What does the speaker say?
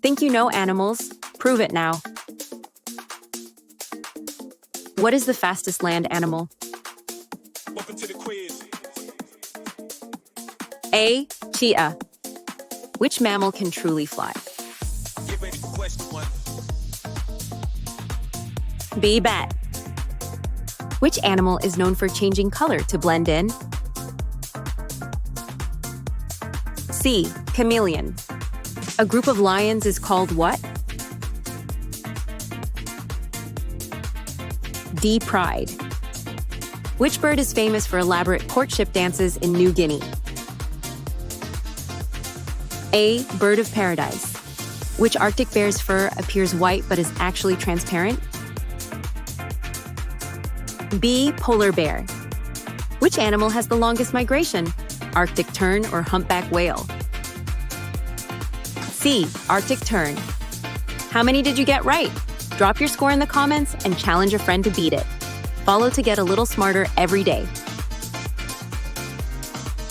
Think you know animals? Prove it now. What is the fastest land animal? Welcome to the quiz. A. Cheetah. Which mammal can truly fly? Get ready for question one. B. Bat. Which animal is known for changing color to blend in? C. Chameleon. A group of lions is called what? D. Pride. Which bird is famous for elaborate courtship dances in New Guinea? A. Bird of paradise. Which Arctic bear's fur appears white but is actually transparent? B. Polar bear. Which animal has the longest migration? Arctic tern or humpback whale? C. Arctic tern. How many did you get right? Drop your score in the comments and challenge a friend to beat it. Follow to get a little smarter every day.